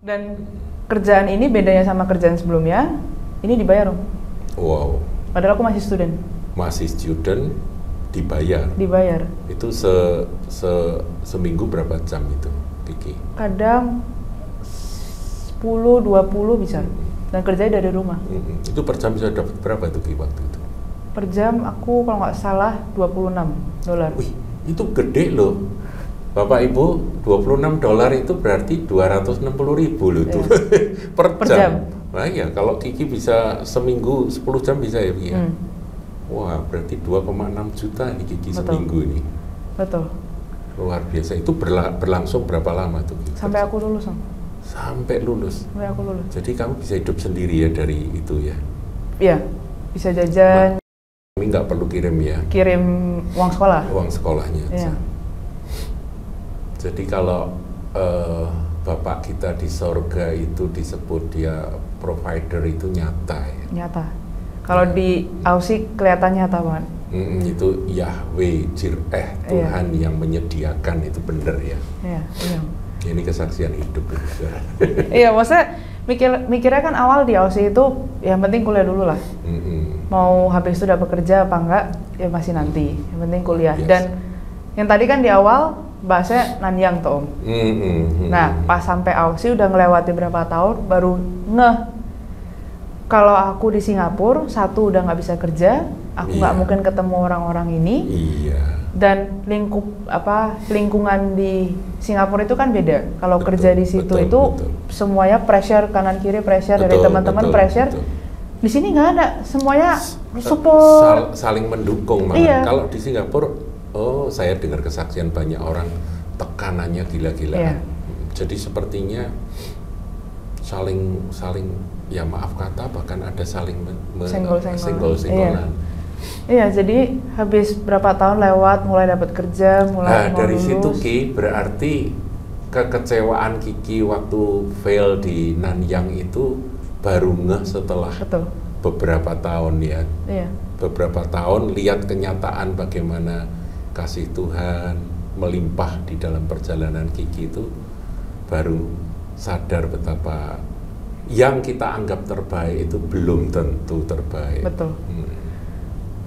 Dan kerjaan ini bedanya sama kerjaan sebelumnya, ini dibayar Om. Wow. Padahal aku masih student. Masih student, dibayar? Dibayar. Itu seminggu berapa jam itu, Kiki? Kadang 10-20 bisa. Dan kerjanya dari rumah. Itu per jam bisa dapat berapa itu Kiki waktu itu? Per jam aku kalau nggak salah $26. Wih, itu gede loh. Bapak Ibu, $26 itu berarti 260.000 loh itu per jam. Nah ya, kalau Kiki bisa seminggu 10 jam bisa ya Kiki? Wah, berarti 2,6 juta nih Kiki seminggu ini. Betul. Luar biasa. Itu berlangsung berapa lama tuh Kiki? Sampai aku lulus Om. Sampai lulus? Sampai aku lulus. Jadi kamu bisa hidup sendiri ya dari itu ya? Iya, bisa jajan. Kami nggak perlu kirim ya? Kirim uang sekolah? Uang sekolahnya. Iya. Jadi kalau Bapak kita di sorga itu disebut dia provider itu nyata ya? Nyata. Kalau di Aussie kelihatan nyata banget. Itu Yahweh Jireh, Tuhan yang menyediakan, itu benar ya? Iya. Ini kesaksian hidup. Iya, maksudnya mikirnya kan awal di Aussie itu yang penting kuliah dulu lah. Mau habis itu udah bekerja apa enggak, ya masih nanti. Yang penting kuliah. Yes. Dan yang tadi kan di awal bahasanya Nanyang tuh Om. Nah, pas sampai Aussie udah ngelewati berapa tahun baru ngeh. Kalau aku di Singapura, satu udah nggak bisa kerja, aku nggak mungkin ketemu orang-orang ini. Dan lingkungan di Singapura itu kan beda. Kalau kerja di situ semuanya pressure kanan kiri, pressure dari teman-teman, pressure. Di sini nggak ada, semuanya support. Saling mendukung malah. Iya. Kalau di Singapura, saya dengar kesaksian banyak orang tekanannya gila-gilaan. Jadi sepertinya saling ya maaf kata, bahkan ada saling senggol-senggolan. Iya, jadi habis berapa tahun lewat, mulai dapat kerja, mulai dari lulus. situ Ki, berarti kekecewaan Kiki waktu fail di Nanyang itu baru ngeh setelah beberapa tahun ya. Iya. Beberapa tahun lihat kenyataan bagaimana kasih Tuhan melimpah di dalam perjalanan Kiki itu, baru sadar betapa yang kita anggap terbaik itu belum tentu terbaik. Betul.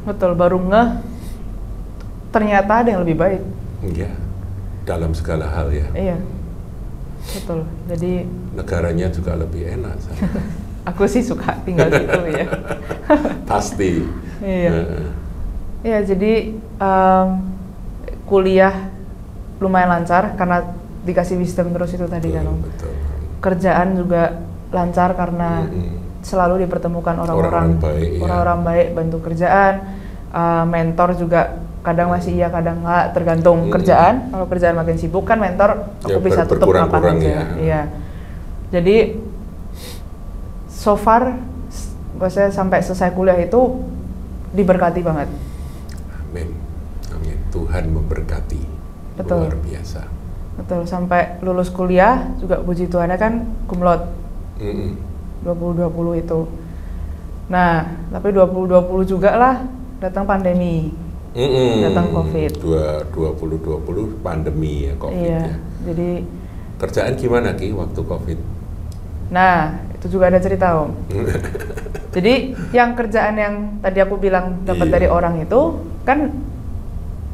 Betul, baru ngeh ternyata ada yang lebih baik. Iya, dalam segala hal ya. Iya, betul. Jadi negaranya juga lebih enak. Aku sih suka tinggal situ ya. Pasti. Iya. Iya, jadi kuliah lumayan lancar karena dikasih wisdom terus itu tadi kan Om. Betul. Kerjaan juga lancar karena selalu dipertemukan orang-orang baik, bantu kerjaan. Mentor juga kadang masih iya, kadang nggak, tergantung kerjaan. Kalau kerjaan makin sibuk kan mentor aku bisa tutup kapan aja. Iya. Jadi so far saya sampai selesai kuliah itu diberkati banget. Amin. Amin. Tuhan memberkati. Betul. Luar biasa. Betul, sampai lulus kuliah juga puji Tuhannya kan cum laude. 2020 itu. Nah, tapi 2020 juga lah datang pandemi. Datang Covid. 2020 pandemi ya, Covid iya, ya. Jadi kerjaan gimana Ki waktu Covid? Nah, itu juga ada cerita Om. Jadi yang kerjaan yang tadi aku bilang dapat dari orang itu kan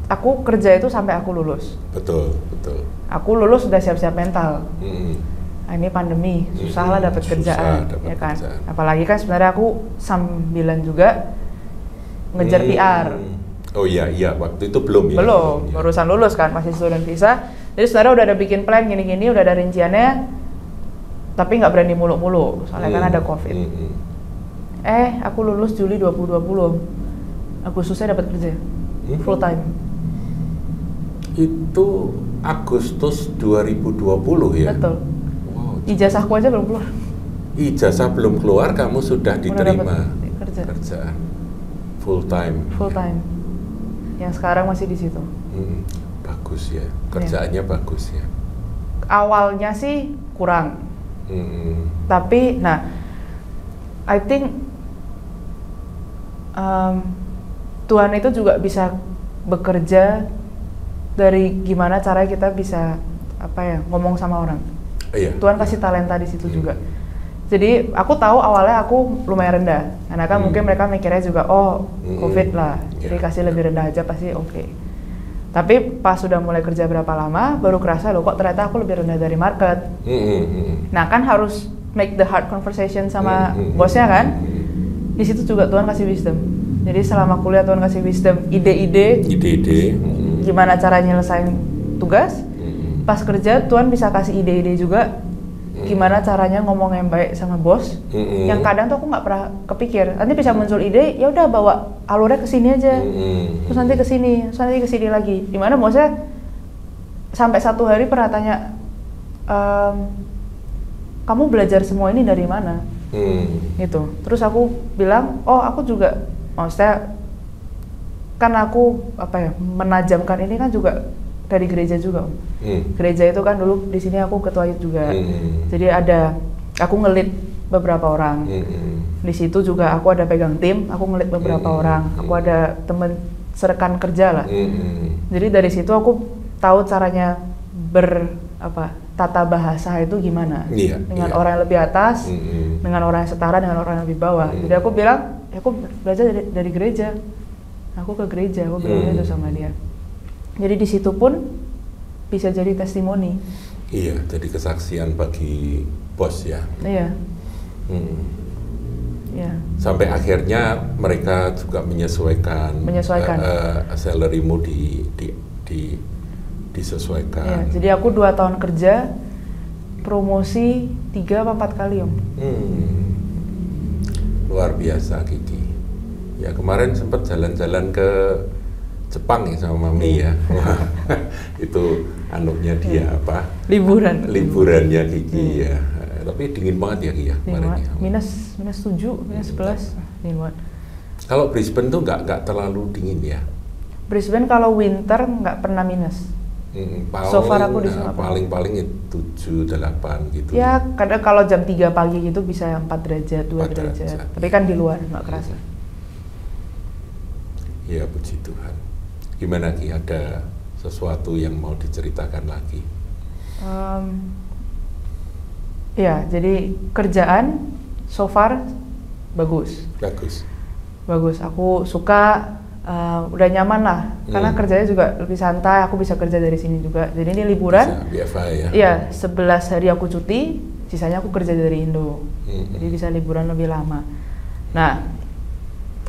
aku kerja itu sampai aku lulus. Betul. Aku lulus udah siap-siap mental. Ini pandemi, susah lah dapat kerjaan, ya kan? Kerjaan. Apalagi kan sebenarnya aku sambilan juga ngejar PR. Oh iya, waktu itu belum ya? Belum, barusan lulus kan, masih student visa. Jadi sebenarnya udah ada bikin plan gini-gini, udah ada rinciannya, tapi nggak berani mulu-mulu, soalnya kan ada Covid. Aku lulus Juli 2020, Agustusnya dapat kerja, full time. Itu Agustus 2020 ya? Betul. Ijazahku aja belum keluar. Ijazah belum keluar, kamu sudah diterima kerjaan full time. Full time. Yang sekarang masih di situ. Bagus ya, kerjaannya bagus ya. Awalnya sih kurang. Tapi, I think Tuhan itu juga bisa bekerja dari gimana cara kita bisa ngomong sama orang. Tuhan kasih talenta di situ juga. Jadi aku tahu awalnya aku lumayan rendah, karena kan mungkin mereka mikirnya juga COVID lah, jadi kasih lebih rendah aja pasti oke. Tapi pas sudah mulai kerja berapa lama, baru kerasa loh kok ternyata aku lebih rendah dari market. Nah kan harus make the hard conversation sama bosnya kan. Di situ juga Tuhan kasih wisdom. Jadi selama kuliah Tuhan kasih wisdom, ide-ide, gimana cara nyelesain tugas. Pas kerja Tuhan bisa kasih ide-ide juga. Gimana caranya ngomong yang baik sama bos, yang kadang tuh aku nggak pernah kepikir. Nanti bisa muncul ide, ya udah bawa alurnya ke sini aja, terus nanti ke sini, terus nanti ke sini lagi. Dimana bosnya sampai satu hari pernah tanya, kamu belajar semua ini dari mana? Gitu. Terus aku bilang, aku juga, maksudnya kan aku menajamkan ini kan juga dari gereja juga. Gereja itu kan dulu di sini aku ketua youth juga. Jadi aku ngelit beberapa orang. Di situ juga aku ada pegang tim, aku ngelit beberapa orang. Aku ada temen serekan kerja lah. Jadi dari situ aku tahu caranya tata bahasa itu gimana. Dengan orang yang lebih atas, dengan orang yang setara, dengan orang yang lebih bawah. Jadi aku bilang, aku belajar dari gereja. Aku ke gereja, aku bilang itu sama dia. Jadi di situ pun bisa jadi testimoni. Iya, jadi kesaksian bagi bos ya. Iya. Iya. Sampai akhirnya mereka juga menyesuaikan. Salarymu disesuaikan. Iya, jadi aku 2 tahun kerja, promosi 3 atau 4 kali Om. Luar biasa Kiki. Ya kemarin sempat jalan-jalan ke Jepang ya sama Mami ya. Itu anunya dia liburannya Kiki ya. Tapi dingin banget ya Ki ya kemarin ya. Minus 7, minus 11, dingin banget. Kalau Brisbane tuh nggak terlalu dingin ya? Brisbane kalau winter nggak pernah minus. So far aku di sana paling 7-8 gitu. Ya kadang kalau jam 3 pagi gitu bisa 4 derajat, 2 derajat. Tapi kan di luar nggak kerasa. Ya puji Tuhan. Gimana Ki, ada sesuatu yang mau diceritakan lagi? Ya, jadi kerjaan so far bagus. Aku suka, udah nyaman lah. Karena kerjanya juga lebih santai. Aku bisa kerja dari sini juga. Jadi ini liburan. BFA ya? Iya, 11 hari aku cuti, sisanya aku kerja dari Indo. Jadi bisa liburan lebih lama. Nah,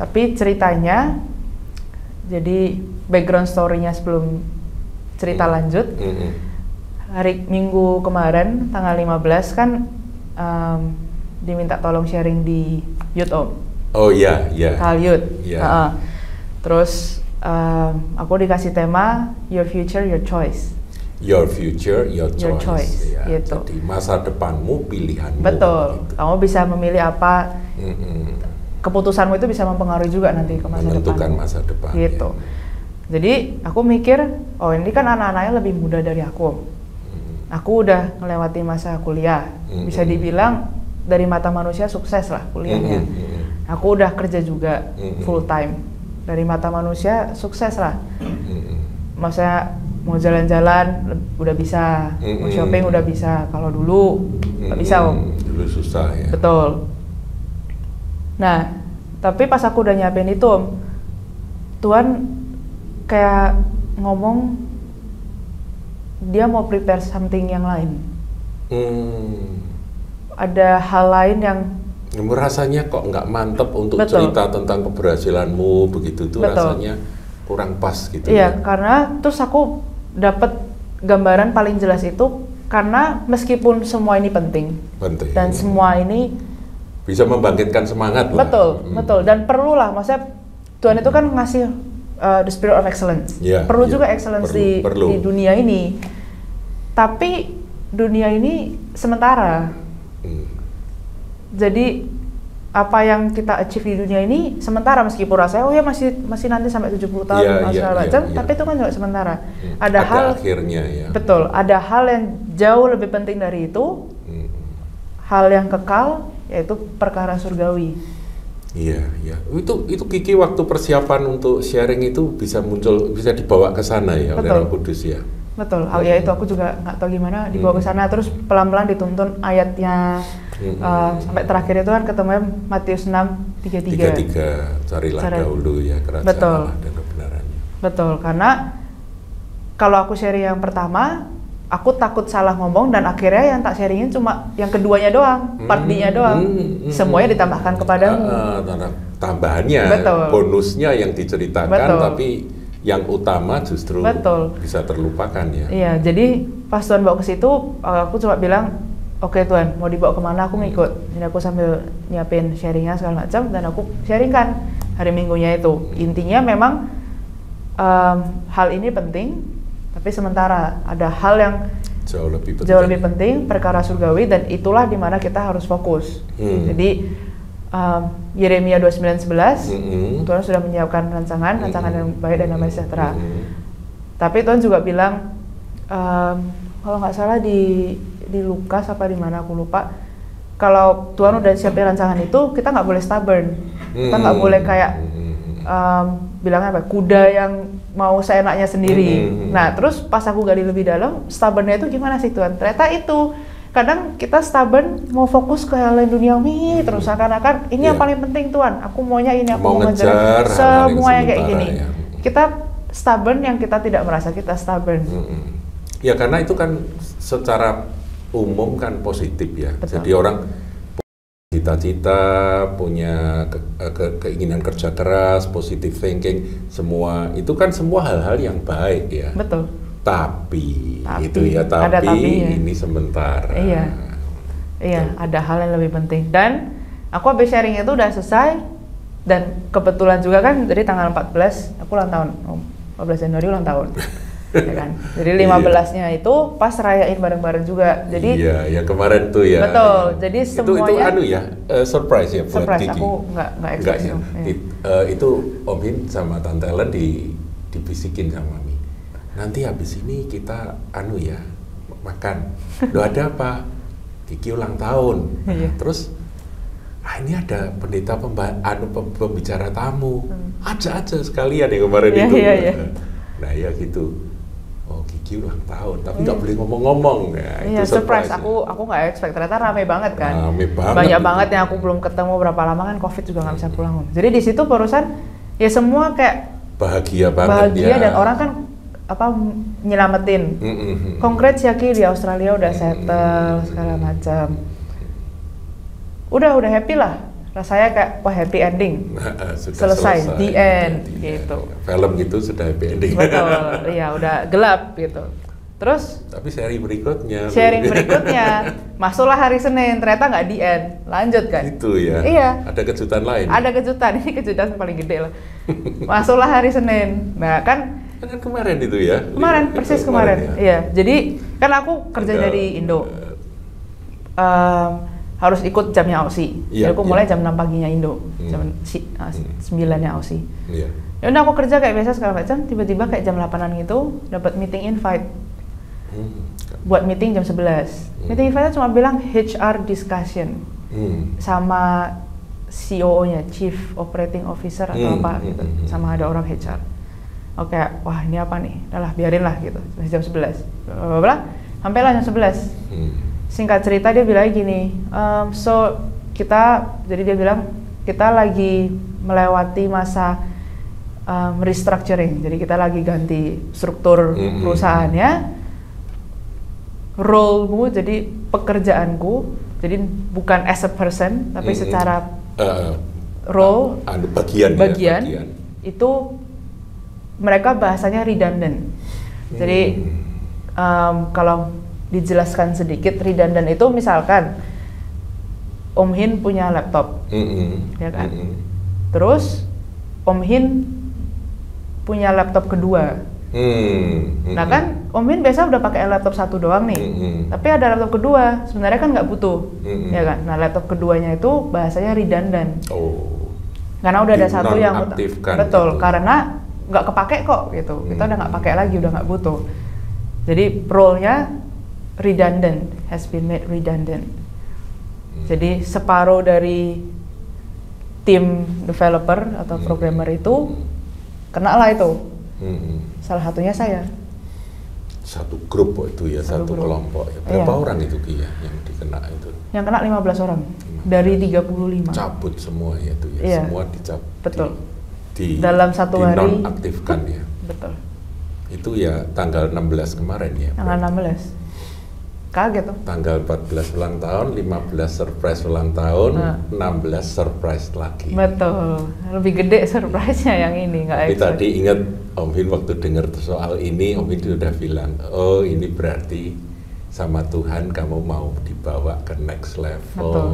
tapi ceritanya, jadi background story-nya sebelum cerita lanjut, hari Minggu kemarin tanggal 15 kan diminta tolong sharing di youth Om. Oh iya. Hal youth. Terus aku dikasih tema Your Future Your Choice. Your future your choice. Ya. Gitu. Jadi masa depanmu pilihanmu. Betul. Gitu. Kamu bisa memilih apa. Keputusanmu itu bisa mempengaruhi juga nanti ke masa depan. Menentukan masa depan. Gitu. Ya. Jadi aku mikir, ini kan anak-anaknya lebih muda dari aku. Aku udah melewati masa kuliah. Bisa dibilang dari mata manusia sukses lah kuliahnya. Aku udah kerja juga full time. Dari mata manusia sukses lah. Maksudnya mau jalan-jalan udah bisa, mau shopping udah bisa. Kalau dulu nggak bisa Om. Dulu susah ya. Betul. Nah, tapi pas aku udah nyiapin itu Om, Tuhan kayak ngomong dia mau prepare something yang lain. Ada hal lain yang rasanya kok nggak mantep untuk cerita tentang keberhasilanmu begitu tuh. Rasanya kurang pas gitu. Iya, karena terus aku dapat gambaran paling jelas itu karena meskipun semua ini penting. Dan semua ini bisa membangkitkan semangat lah. Betul. Dan perlulah, maksudnya Tuhan itu kan ngasih the spirit of excellence. Perlu juga excellence di dunia ini. Tapi dunia ini sementara. Jadi apa yang kita achieve di dunia ini sementara, meskipun rasanya masih nanti sampai 70 tahun tapi itu kan juga sementara. Ada hal akhirnya ya. Betul, ada hal yang jauh lebih penting dari itu. Hal yang kekal yaitu perkara surgawi. Iya. Itu Kiki waktu persiapan untuk sharing itu bisa dibawa ke sana ya oleh Roh Kudus ya. Betul. Ya itu aku juga nggak tahu gimana dibawa ke sana, terus pelan-pelan dituntun ayatnya sampai terakhir itu kan ketemu Matius 6:33. Carilah dahulu ya kerajaan Allah dan kebenarannya. Betul, karena kalau aku sharing yang pertama, aku takut salah ngomong dan akhirnya yang tak sharingin cuma yang keduanya doang, part B-nya doang. Semuanya ditambahkan kepadamu. Tambahannya, bonusnya yang diceritakan, tapi yang utama justru bisa terlupakan ya. Iya, jadi pas Tuhan bawa ke situ, aku cuma bilang, oke Tuhan, mau dibawa kemana aku ngikut. Jadi aku sambil nyiapin sharingnya segala macam dan aku sharingkan hari Minggunya itu. Intinya memang hal ini penting, tapi sementara ada hal yang jauh lebih penting, perkara surgawi, dan itulah dimana kita harus fokus. Jadi Yeremia 29:11, Tuhan sudah menyiapkan rancangan yang baik dan damai sejahtera. Tapi Tuhan juga bilang, kalau nggak salah di Lukas apa di mana aku lupa, kalau Tuhan udah siapin rancangan itu, kita nggak boleh stubborn, kita nggak boleh kayak bilangnya apa, kuda yang mau seenaknya sendiri. Nah terus pas aku gali lebih dalam, stubbornnya itu gimana sih Tuhan? Ternyata itu kadang kita stubborn mau fokus ke hal lain duniawi terus seakan-akan ini yang paling penting Tuhan, aku maunya ini, aku mau ngejar semua yang kayak gini. Kita stubborn yang kita tidak merasa kita stubborn. Ya karena itu kan secara umum kan positif ya. Betul. Jadi orang cita-cita, punya keinginan kerja keras, positive thinking, semua itu kan semua hal-hal yang baik ya. Betul. Tapi ini sementara. Iya, ada hal yang lebih penting. Dan aku habis sharing itu udah selesai, dan kebetulan juga kan dari tanggal 14 aku ulang tahun, 14 Januari ulang tahun. Ya kan? Jadi 15-nya itu pas rayain bareng-bareng juga. Jadi yang kemarin tuh ya. Betul. Jadi semuanya itu surprise ya buat surprise, Kiki. aku nggak expect. Itu Om Hin sama Tante Ellen dibisikin sama Mami. Nanti habis ini kita makan. Loh ada apa? Kiki ulang tahun. Terus ini ada pendeta pembicara tamu. Aja sekalian yang kemarin itu. Nah ya gitu. Oh Kiki ulang tahun, tapi nggak boleh ngomong-ngomong. Nah, itu surprise. Aku nggak expect. Ternyata rame banget kan. Banyak banget yang aku belum ketemu berapa lama kan, COVID juga nggak bisa pulang. Jadi di situ barusan ya semua kayak bahagia banget ya. Dan orang kan nyelamatin. Congrats ya Ki, di Australia udah settle segala macam. Udah happy lah. Rasanya kayak wah happy ending. Selesai, the end gitu. Film gitu sudah happy ending. Betul. Iya, udah gelap gitu. Terus tapi sharing berikutnya masuklah hari Senin, ternyata nggak the end, lanjut kan? Itu ya. Iya. Ada kejutan lain. Ada kejutan, ini kejutan paling gede lah. Masuklah hari Senin. Nah kan kemarin itu ya? Persis kemarin. Ya? Iya, jadi kan aku kerja dari Indo. Harus ikut jamnya Aussie. Jadi aku mulai jam 6 paginya Indo, jam 9-nya Aussie. Ya udah aku kerja kayak biasa segala macam, tiba-tiba kayak jam 8-an gitu dapat meeting invite. Buat meeting jam 11. Meeting invite-nya cuma bilang HR discussion. Sama COO-nya, Chief Operating Officer atau apa gitu. Sama ada orang HR. Oke, wah ini apa nih? Udahlah, biarin lah gitu. Jam 11. Sampailah jam 11. Singkat cerita dia bilang gini, jadi dia bilang kita lagi melewati masa restructuring. Jadi kita lagi ganti struktur perusahaannya. Role-mu, jadi pekerjaanku, jadi bukan as a person, tapi secara role, bagian. Itu mereka bahasanya redundant. Jadi kalau dijelaskan sedikit, redundant itu misalkan Om Hin punya laptop, ya kan? Terus Om Hin punya laptop kedua. Nah kan Om Hin biasa udah pakai laptop satu doang nih, tapi ada laptop kedua, sebenarnya kan nggak butuh, ya kan? Nah laptop keduanya itu bahasanya redundant. Karena udah ada satu yang betul, gitu. Karena nggak kepake kok gitu, kita udah nggak pakai lagi, udah nggak butuh. Jadi role-nya redundant, has been made redundant. Jadi separuh dari tim developer atau programmer itu kena lah itu. Salah satunya saya. satu grup itu ya, satu kelompok ya. Berapa orang itu Ki ya yang dikena itu? Yang kena 15 orang dari 35. Cabut semua ya itu ya, semua dicabut. Betul. Dalam satu hari dinonaktifkan ya. Betul. Itu ya tanggal 16 kemarin ya. Tanggal 16. Kaget tuh. Tanggal 14 ulang tahun, 15 surprise ulang tahun, 16 surprise lagi. Betul. Lebih gede surprise-nya yang ini, nggak expect. Tadi ingat Om Hin waktu dengar soal ini, Om Hin sudah bilang, oh ini berarti sama Tuhan kamu mau dibawa ke next level. Betul.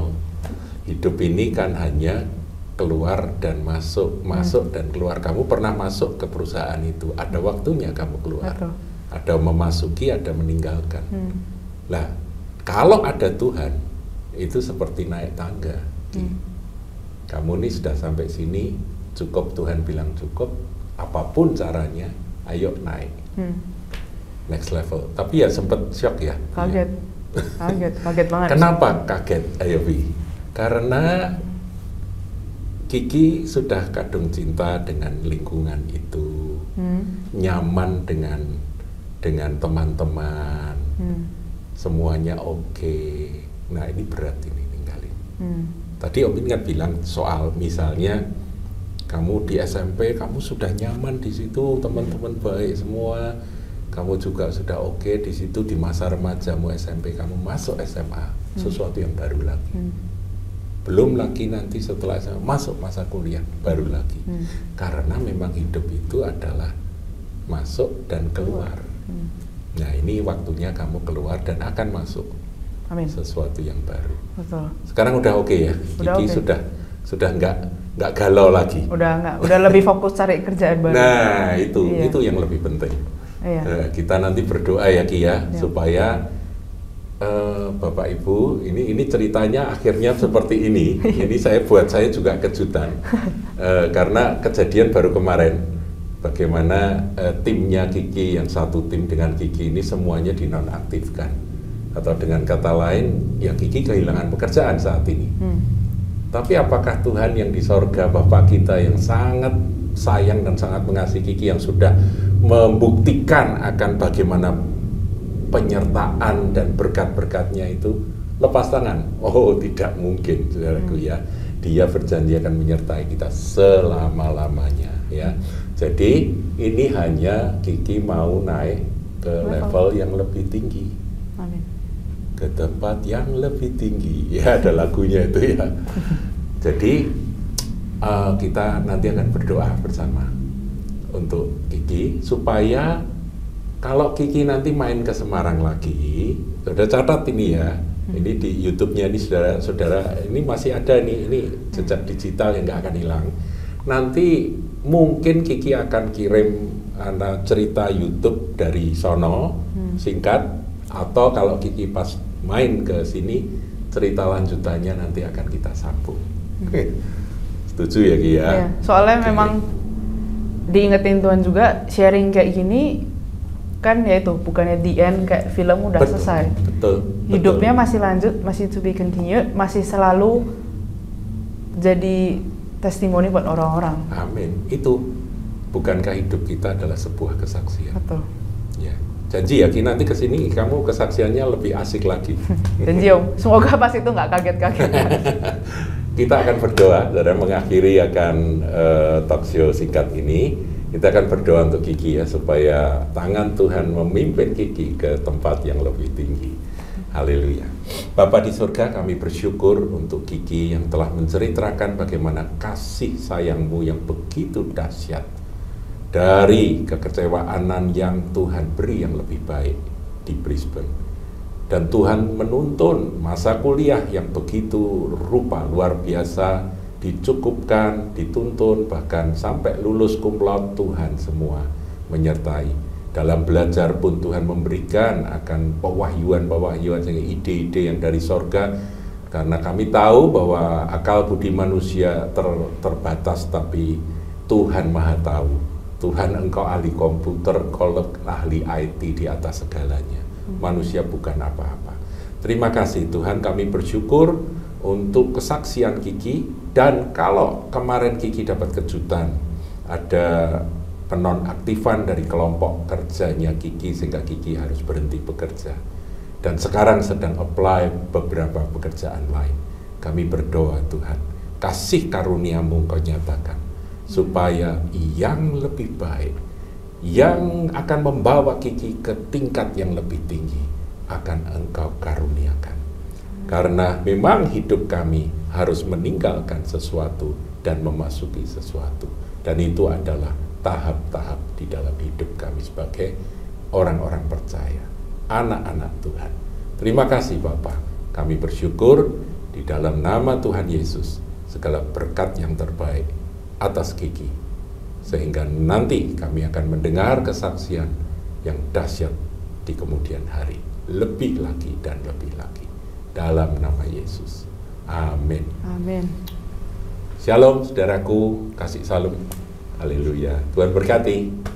Hidup ini kan hanya keluar dan masuk, masuk dan keluar. Kamu pernah masuk ke perusahaan itu, ada waktunya kamu keluar. Betul. Ada memasuki, ada meninggalkan. Nah, kalau ada Tuhan, itu seperti naik tangga. Kamu nih sudah sampai sini, cukup, Tuhan bilang cukup, apapun caranya, ayo naik. Next level. Tapi ya sempat shock ya. Kaget. Kaget banget. Kenapa kaget, Ayo Vi? Karena Kiki sudah kadung cinta dengan lingkungan itu, nyaman dengan teman-teman. Semuanya oke. Nah ini berat ini ninggalin. Tadi Om Hin kan bilang soal misalnya kamu di SMP kamu sudah nyaman di situ, teman-teman baik semua, kamu juga sudah oke di situ, di masa remajamu SMP kamu masuk SMA, sesuatu yang baru lagi. Belum lagi nanti setelah SMA masuk masa kuliah baru lagi. Karena memang hidup itu adalah masuk dan keluar. Nah ini waktunya kamu keluar dan akan masuk. Amin. Sesuatu yang baru. Betul. Sekarang udah oke ya, Kiki sudah nggak galau lagi. Udah lebih fokus cari kerjaan baru. Nah itu yang lebih penting. Iya. Kita nanti berdoa ya Ki ya, supaya Bapak Ibu ini ceritanya akhirnya seperti ini. Ini buat saya juga kejutan karena kejadian baru kemarin. Bagaimana timnya Kiki yang satu tim dengan Kiki ini semuanya dinonaktifkan, atau dengan kata lain, ya Kiki kehilangan pekerjaan saat ini. Tapi apakah Tuhan yang di sorga, Bapak kita yang sangat sayang dan sangat mengasihi Kiki, yang sudah membuktikan akan bagaimana penyertaan dan berkat-berkatnya itu, lepas tangan? Oh tidak mungkin, saudaraku ya. Dia berjanji akan menyertai kita selama-lamanya ya. Jadi ini hanya Kiki mau naik ke level yang lebih tinggi. Amin. Ke tempat yang lebih tinggi. Ya ada lagunya itu ya. Jadi kita nanti akan berdoa bersama untuk Kiki supaya kalau Kiki nanti main ke Semarang lagi, udah catat ini ya. Ini di YouTube-nya ini saudara-saudara, ini masih ada nih, ini jejak digital yang nggak akan hilang. Nanti mungkin Kiki akan kirim cerita YouTube dari sono singkat, atau kalau Kiki pas main ke sini cerita lanjutannya nanti akan kita sambung. Oke. Setuju ya Ki ya? Iya, soalnya memang diingetin Tuhan juga, sharing kayak gini kan ya itu bukannya the end kayak film udah selesai. Betul. Hidupnya masih lanjut, masih to be continued, masih selalu jadi testimoni buat orang-orang. Amin. Itu bukankah hidup kita adalah sebuah kesaksian? Betul. Ya. Janji ya Ki, nanti kesini kamu kesaksiannya lebih asik lagi. Janji Om. Semoga pas itu nggak kaget-kaget. Kita akan berdoa dan mengakhiri akan talk show singkat ini. Kita akan berdoa untuk Kiki ya, supaya tangan Tuhan memimpin Kiki ke tempat yang lebih tinggi. Haleluya. Bapa di surga, kami bersyukur untuk Kiki yang telah menceritakan bagaimana kasih sayang-Mu yang begitu dahsyat. Dari kekecewaan yang Tuhan beri yang lebih baik di Brisbane. Dan Tuhan menuntun masa kuliah yang begitu rupa luar biasa, dicukupkan, dituntun, bahkan sampai lulus cum laude. Tuhan semua menyertai. Dalam belajar pun Tuhan memberikan akan pewahyuan-pewahyuan, ide-ide yang dari sorga, karena kami tahu bahwa akal budi manusia terbatas, tapi Tuhan maha tahu. Tuhan engkau ahli komputer, engkau ahli IT di atas segalanya. Manusia bukan apa-apa. Terima kasih Tuhan, kami bersyukur untuk kesaksian Kiki. Dan kalau kemarin Kiki dapat kejutan, ada penonaktifan dari kelompok kerjanya Kiki sehingga Kiki harus berhenti bekerja. Dan sekarang sedang apply beberapa pekerjaan lain. Kami berdoa Tuhan, kasih karunia-Mu Kau nyatakan, supaya yang lebih baik, yang akan membawa Kiki ke tingkat yang lebih tinggi, akan Engkau karuniakan. Karena memang hidup kami harus meninggalkan sesuatu dan memasuki sesuatu. Dan itu adalah tahap-tahap di dalam hidup kami sebagai orang-orang percaya, anak-anak Tuhan. Terima kasih Bapa. Kami bersyukur di dalam nama Tuhan Yesus, segala berkat yang terbaik atas Kiki. Sehingga nanti kami akan mendengar kesaksian yang dahsyat di kemudian hari. Lebih lagi dan lebih lagi. Dalam nama Yesus. Amin. Amin. Shalom saudaraku, kasih salam. Haleluya. Tuhan berkati.